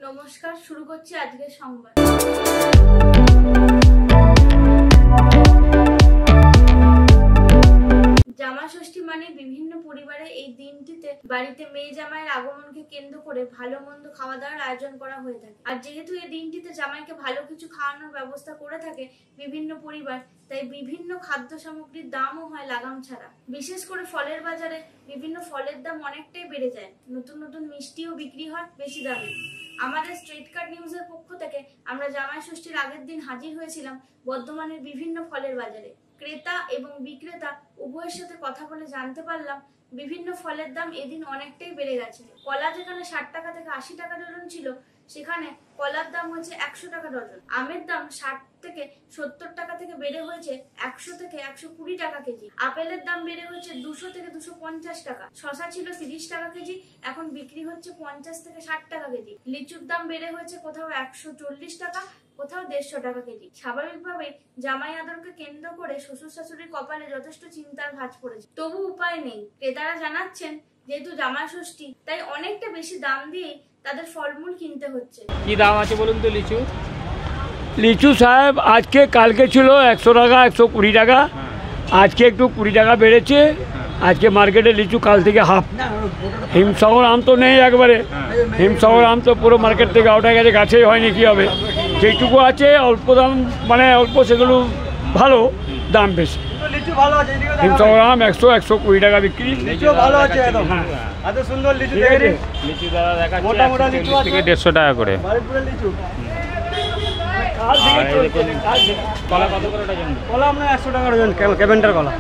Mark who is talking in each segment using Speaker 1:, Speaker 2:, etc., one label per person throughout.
Speaker 1: নমস্কার, শুরু করছি আজকের সংবাদ। জামা ষষ্ঠী মানে বিভিন্ন পরিবারে এই দিনটিতে বাড়িতে মেয়ে জামাইয়ের আগমনকে কেন্দ্র করে ভালো মন্দ খাওয়া দাওয়ার আয়োজন করা হয়ে থাকে। আর যেহেতু এই দিনটিতে জামাইকে ভালো কিছু খাওয়ানোর ব্যবস্থা করে থাকে বিভিন্ন পরিবার, তাই বিভিন্ন খাদ্য সামগ্রীর দামও হয় লাগাম ছাড়া। বিশেষ করে ফলের বাজারে বিভিন্ন ফলের দাম অনেকটাই বেড়ে যায়। নতুন নতুন মিষ্টিও বিক্রি হয় বেশি দামে। আমাদের স্ট্রিট কার্ড নিউজের পক্ষ থেকে আমরা জামাই ষষ্ঠীর আগের দিন হাজির হয়েছিলাম বর্ধমানের বিভিন্ন ফলের বাজারে। ক্রেতা এবং বিক্রেতা উভয়ের সাথে কথা বলে জানতে পারলাম বিভিন্ন ফলের দাম এদিন অনেকটাই বেড়ে গেছে। কলা যেখানে 60 টাকা থেকে 80 টাকা ডজন ছিল, সেখানে কলার দাম হয়েছে 100 টাকা ডজন। আমের দাম 60 থেকে 70 টাকা থেকে বেড়ে হয়েছে 100 থেকে 120 টাকা কেজি। আপেলের দাম বেড়ে হয়েছে 200 থেকে 250 টাকা। শসা ছিল 30 টাকা কেজি, এখন বিক্রি হচ্ছে 50 থেকে 60 টাকা কেজি। লিচুর দাম বেড়ে হয়েছে কোথাও 140 টাকা, কোথাও 150 টাকা কেজি। স্বাভাবিকভাবে জামাই আদরকে কেন্দ্র করে শ্বশুর শাশুড়ির কপালে যথেষ্ট চিন্তার ভাঁজ পড়েছে। তবু উপায় নেই। ক্রেতারা জানাচ্ছেন যেহেতু জামাই ষষ্ঠী, তাই অনেকটা বেশি দাম দিয়ে তাদের ফলমূল কিনতে হচ্ছে।
Speaker 2: কি দাম আছে বলুন তো লিচু?
Speaker 3: লিচু সাহেব আজকে কালকে ছিল 100 টাকা 120 টাকা, আজকে একটু 20 টাকা বেড়েছে। আজকে মার্কেটে লিচু কাল থেকে হাফ। হিমসাগর আম তো নেই একবারে, হিমসাগর আম তো পুরো মার্কেট থেকে ওঠা গেছে, গাছেই হয়নি, কী হবে। যেটুকু আছে অল্প দাম, মানে অল্প, সেগুলো ভালো, দাম বেশি। হিমসাগর আম 100-120 টাকা বিক্রি।
Speaker 2: লিচু ভালো আছে একদম, এত সুন্দর লিচু দেখে। লিচু দাদা দেখাচ্ছে মোটা মোটা লিচু থেকে 150 টাকা করে। লিচু কলা কত করে ডজন? কলা আপনার 100 টাকা ডজন, ক্যাভেন্ডার কলা।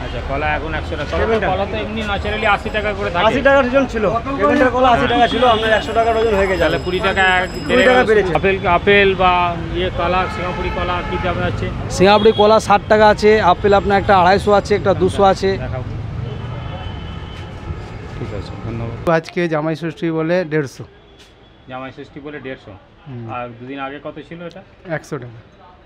Speaker 2: আচ্ছা, কলা এখন 100 টাকা। কলা তো এমনি ন্যাচারালি 80 টাকা করে থাকে। 80 টাকা ডজন ছিল, ক্যাভেন্ডার কলা 80 টাকা ছিল, আপনার 100 টাকা ডজন হয়ে গেছে। তাহলে 20 টাকা বেড়েছে। আপেল বা কলা, সিঙ্গাপুরি কলা কি দাম আছে?
Speaker 4: সিঙ্গাপুরি কলা 60 টাকা আছে। আপেল আপনার একটা 250 আছে, একটা 200 আছে।
Speaker 2: ঠিক আছে, ধন্যবাদ।
Speaker 4: আজকে জামাই ষষ্ঠী বলে 150।
Speaker 2: জামাই ষষ্ঠী বলে 150। আর দুদিন আগে কত ছিল এটা?
Speaker 4: 100 টাকা।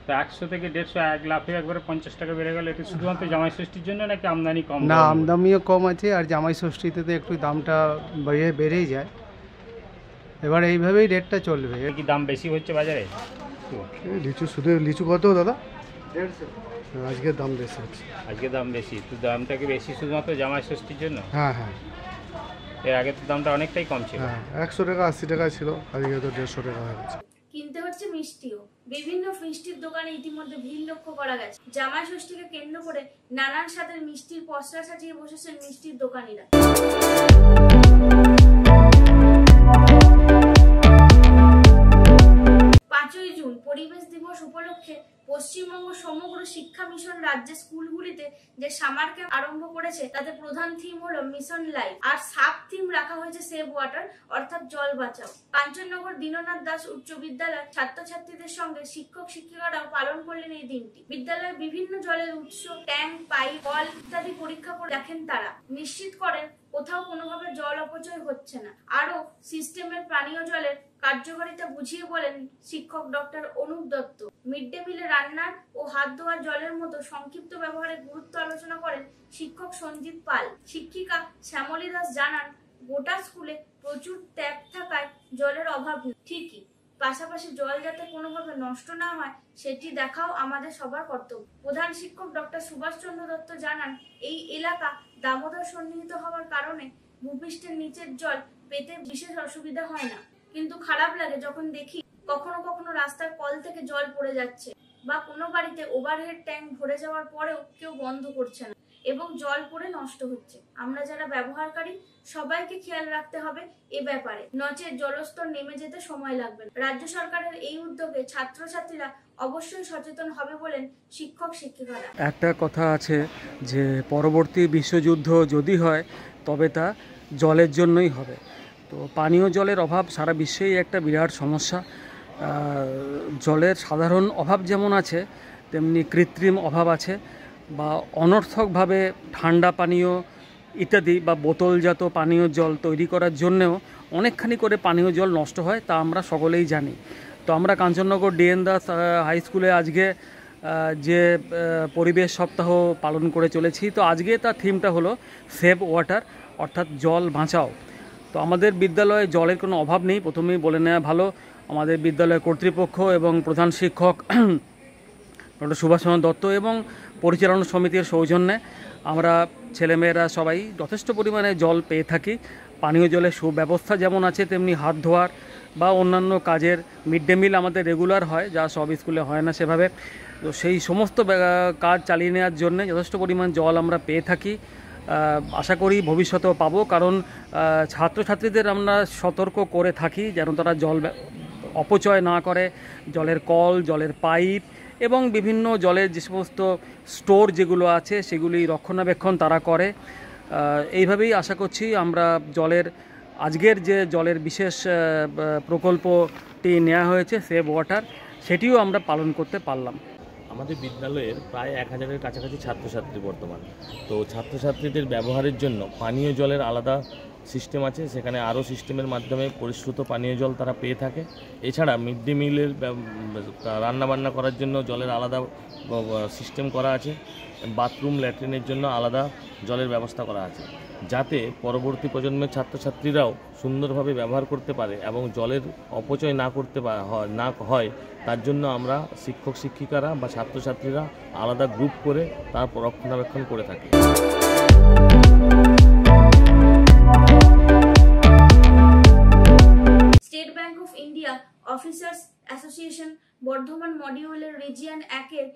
Speaker 2: তো 100 থেকে 150, এক লাফে একবারে 50 টাকা বেড়ে গেল। এটা শুধুমাত্র জামাই ষষ্ঠীর জন্য নাকি আমদানি কম?
Speaker 4: না, আমদানিও কম আছে, আর জামাই ষষ্ঠীতে তো একটু দামটা বেড়েই যায়। এবার এইভাবেই রেটটা চলবে।
Speaker 2: কি দাম বেশি হচ্ছে বাজারে?
Speaker 4: লিচু কত দাদা? 150। আজকে দাম বেশি হচ্ছে।
Speaker 2: আজকে দাম বেশি, তো দামটা কি বেশি শুধুমাত্র জামাই ষষ্ঠীর জন্য?
Speaker 4: হ্যাঁ হ্যাঁ,
Speaker 2: এর আগে তো দামটা অনেকটাই কম ছিল।
Speaker 4: 100 টাকা 80 টাকা ছিল, আজকে তো 150 টাকা হয়ে গেছে।
Speaker 1: কিনতে হচ্ছে মিষ্টিও। বিভিন্ন মিষ্টির দোকানে ইতিমধ্যে ভিড় লক্ষ্য করা গেছে। জামাই ষষ্ঠীকে কেন্দ্র করে নানান স্বাদের মিষ্টির পসরা সাজিয়ে বসেছেন মিষ্টির দোকানিরা। 5ই জুন পরিবেশ দিবস উপলক্ষে পশ্চিমবঙ্গ সমগ্র শিক্ষা মিশন রাজ্যের স্কুলগুলিতে যে সামার ক্যাম্প আরম্ভ করেছে, তাতে প্রধান থিম হলো মিশন লাইফ, আর সাব থিম রাখা হয়েছে সেভ ওয়াটার, অর্থাৎ জল বাঁচাও। কাঞ্চননগর দীননাথ দাস উচ্চ বিদ্যালয় ছাত্রছাত্রীদের সঙ্গে শিক্ষক শিক্ষিকারাও পালন করলেন এই দিনটি। বিদ্যালয়ের বিভিন্ন জলের উৎস, ট্যাঙ্ক, পাইপ, কল ইত্যাদি পরীক্ষা করে দেখেন তারা। নিশ্চিত করেন কোথাও কোনোভাবে জল অপচয় হচ্ছে না। আরো সিস্টেমের পানীয় জলের কার্যকারিতা বুঝিয়ে বলেন শিক্ষক doctor Anup Dutta. Mid day মিলে রান্নার ও হাত ধোয়ার জলের মতো সংক্ষিপ্ত ব্যবহারের গুরুত্ব আলোচনা করেন শিক্ষক সঞ্জিত পাল। শিক্ষিকা শ্যামলী দাস জানান, গোটা স্কুলে প্রচুর ট্যাপ থাকায় জলের অভাব নেই ঠিকই, পাশাপাশি জল যাতে কোনোভাবে নষ্ট না হয় সেটি দেখাও আমাদের সবার কর্তব্য। প্রধান শিক্ষক ডক্টর সুভাষ চন্দ্র দত্ত জানান, এই এলাকা দামোদর সন্নিহিত হওয়ার কারণে ভূপৃষ্ঠের নিচের জল পেতে বিশেষ অসুবিধা হয় না, কিন্তু খারাপ লাগে যখন দেখি কখনো কখনো রাস্তার কল থেকে জল পড়ে যাচ্ছে, বা কোনো বাড়িতে ওভারহেড ট্যাঙ্ক ভরে যাওয়ার পরেও কেউ বন্ধ করছে না এবং জল পড়ে নষ্ট হচ্ছে। আমরা যারা ব্যবহারকারী সবাইকে খেয়াল রাখতে হবে এ ব্যাপারে, নচেৎ জলস্তর নেমে যেতে সময় লাগবে। রাজ্য সরকারের এই উদ্যোগে ছাত্রছাত্রীরা অবশ্যই সচেতন হবে বলেন শিক্ষক শিক্ষিকারা।
Speaker 4: একটা কথা আছে যে পরবর্তী বিশ্বযুদ্ধ যদি হয় তবে তা জলের জন্যই হবে। তো পানীয় জলের অভাব সারা বিশ্বেই একটা বিরাট সমস্যা। জলের সাধারণ অভাব যেমন আছে, তেমনি কৃত্রিম অভাব আছে, বা অনর্থকভাবে ঠান্ডা পানীয় ইত্যাদি বা বোতলজাত পানীয় জল তৈরি করার জন্যেও অনেকখানি করে পানীয় জল নষ্ট হয়, তা আমরা সকলেই জানি। তো আমরা কাঞ্চননগর ডিএন দাস হাই স্কুলে আজকে যে পরিবেশ সপ্তাহ পালন করে চলেছি, তো আজকে তার থিমটা হলো সেভ ওয়াটার, অর্থাৎ জল বাঁচাও। তো আমাদের বিদ্যালয়ে জলের কোনো অভাব নেই, প্রথমেই বলে নেওয়া ভালো। আমাদের বিদ্যালয় কর্তৃপক্ষ এবং প্রধান শিক্ষক ডক্টর সুভাষচন্দ্র দত্ত এবং পরিচালনা সমিতির সৌজন্যে আমরা ছেলেমেয়েরা সবাই যথেষ্ট পরিমাণে জল পেয়ে থাকি। পানীয় জলের সুব্যবস্থা যেমন আছে, তেমনি হাত ধোয়ার বা অন্যান্য কাজের, মিড ডে মিল আমাদের রেগুলার হয়, যা সব স্কুলে হয় না সেভাবে। তো সেই সমস্ত কাজ চালিয়ে নেওয়ার জন্য যথেষ্ট পরিমাণ জল আমরা পেয়ে থাকি। আশা করি ভবিষ্যতেও পাবো, কারণ ছাত্রছাত্রীদের আমরা সতর্ক করে থাকি যেন তারা জল অপচয় না করে। জলের কল, জলের পাইপ এবং বিভিন্ন জলের যে সমস্ত স্টোর যেগুলো আছে সেগুলি রক্ষণাবেক্ষণ তারা করে। এইভাবেই আশা করছি আমরা আজকের যে জলের বিশেষ প্রকল্পটি নেওয়া হয়েছে সেভ ওয়াটার, সেটিও আমরা পালন করতে পারলাম।
Speaker 5: আমাদের বিদ্যালয়ের প্রায় 1000-এর কাছাকাছি ছাত্রছাত্রী বর্তমান। তো ছাত্রছাত্রীদের ব্যবহারের জন্য পানীয় জলের আলাদা সিস্টেম আছে, সেখানে আরও সিস্টেমের মাধ্যমে পরিশ্রুত পানীয় জল তারা পেয়ে থাকে। এছাড়া মিড ডে মিলের রান্নাবান্না করার জন্য জলের আলাদা সিস্টেম করা আছে। বাথরুম, ল্যাট্রিনের জন্য আলাদা জলের ব্যবস্থা করা আছে, যাতে পরবর্তী প্রজন্মের ছাত্রছাত্রীরাও সুন্দরভাবে ব্যবহার করতে পারে এবং জলের অপচয় না করতে হয়। তার জন্য আমরা শিক্ষক শিক্ষিকারা বা ছাত্রছাত্রীরা আলাদা গ্রুপ করে তার রক্ষণাবেক্ষণ করে থাকি।
Speaker 1: State bank of India officers association Bardhaman মডিউলের রিজিয়ন 1-এর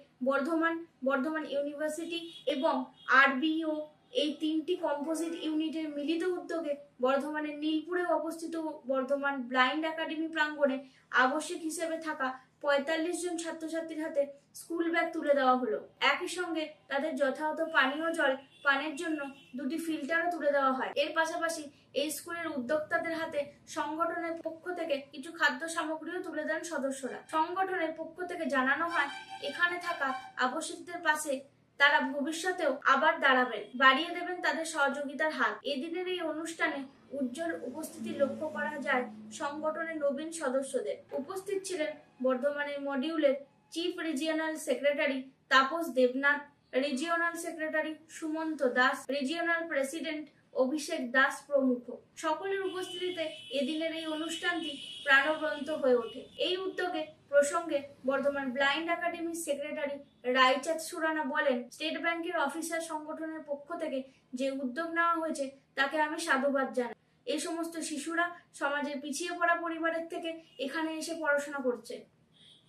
Speaker 1: বর্ধমান ইউনিভার্সিটি এবং আরবিও এই 3টি কম্পোজিট ইউনিটের মিলিত উদ্যোগে বর্ধমানের নীলপুরে অবস্থিত বর্ধমান ব্লাইন্ড একাডেমি প্রাঙ্গণে আবশ্যিক হিসেবে থাকা 45 জন ছাত্রছাত্রীর হাতে স্কুল ব্যাগ তুলে দেওয়া হলো। একই সঙ্গে তাদের যথাযথ পানীয় জল পানের জন্য 2টি ফিল্টারও তুলে দেওয়া হয়। এর পাশাপাশি এই স্কুলের উদ্যোক্তাদের হাতে সংগঠনের পক্ষ থেকে কিছু খাদ্য সামগ্রীও তুলে দেন সদস্যরা। সংগঠনের পক্ষ থেকে জানানো হয়, এখানে থাকা আবশ্যিকদের পাশে তারা ভবিষ্যতেও আবার দাঁড়াবেন, বাড়িয়ে দেবেন তাদের সহযোগিতার হাত। এদিনের এই অনুষ্ঠানে উজ্জ্বল উপস্থিতি লক্ষ্য করা যায় সংগঠনের নবীন সদস্যদের। উপস্থিত ছিলেন বর্ধমানের মডিউলের chief regional secretary Tapas Debnath, regional secretary Sumanta Das, regional president Abhishek Das প্রমুখ। সকলের উপস্থিতিতে এদিনের এই অনুষ্ঠানটি প্রাণবন্ত হয়ে ওঠে। এই উদ্যোগে প্রসঙ্গে বর্ধমান ব্লাইন্ড একাডেমির সেক্রেটারি রায়চাঁদ সুরানা বলেন, স্টেট ব্যাংকের অফিসার সংগঠনের পক্ষ থেকে যে উদ্যোগ নেওয়া হয়েছে তাকে আমি সাধুবাদ জানাই। এই সমস্ত শিশুরা সমাজের পিছিয়ে পড়া পরিবারের থেকে এখানে এসে পড়াশোনা করছে,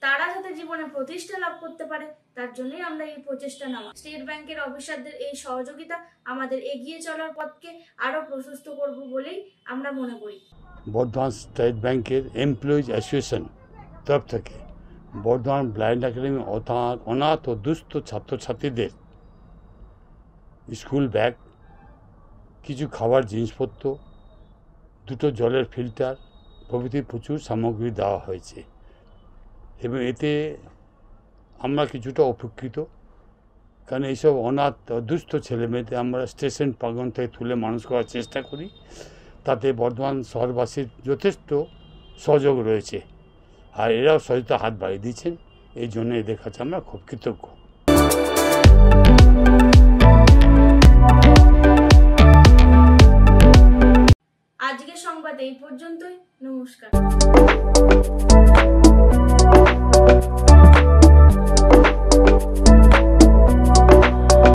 Speaker 1: তারা যাতে জীবনে প্রতিষ্ঠা লাভ করতে পারে তার জন্যই আমরা এই প্রচেষ্টা নেওয়া। স্টেট ব্যাংকের অফিসারদের এই সহযোগিতা আমাদের এগিয়ে চলার পথকে আরো প্রশস্ত করবে বলেই আমরা মনে করি।
Speaker 6: বর্ধমান স্টেট ব্যাংকের এমপ্লয়িজ অ্যাসোসিয়েশন তরফ থেকে বর্ধমান ব্লাইন্ড একাডেমি অনাথ ও দুস্থ ছাত্রছাত্রীদের স্কুল ব্যাগ, কিছু খাবার জিনিসপত্র, 2টো জলের ফিল্টার প্রভৃতি প্রচুর সামগ্রী দেওয়া হয়েছে এবং এতে আমরা কিছুটা উপকৃত, কারণ এইসব অনাথ দুস্থ ছেলেমেয়েদের আমরা স্টেশন প্রাঙ্গণ থেকে তুলে মানুষ করার চেষ্টা করি। তাতে বর্ধমান শহরবাসীর যথেষ্ট সহযোগ রয়েছে, আর এরাও সহযোগিতা হাত বাড়িয়ে দিচ্ছেন। এই জন্য এদের কাছে আমরা খুব কৃতজ্ঞ।
Speaker 1: আজকের সংবাদ এই পর্যন্তই। নমস্কার।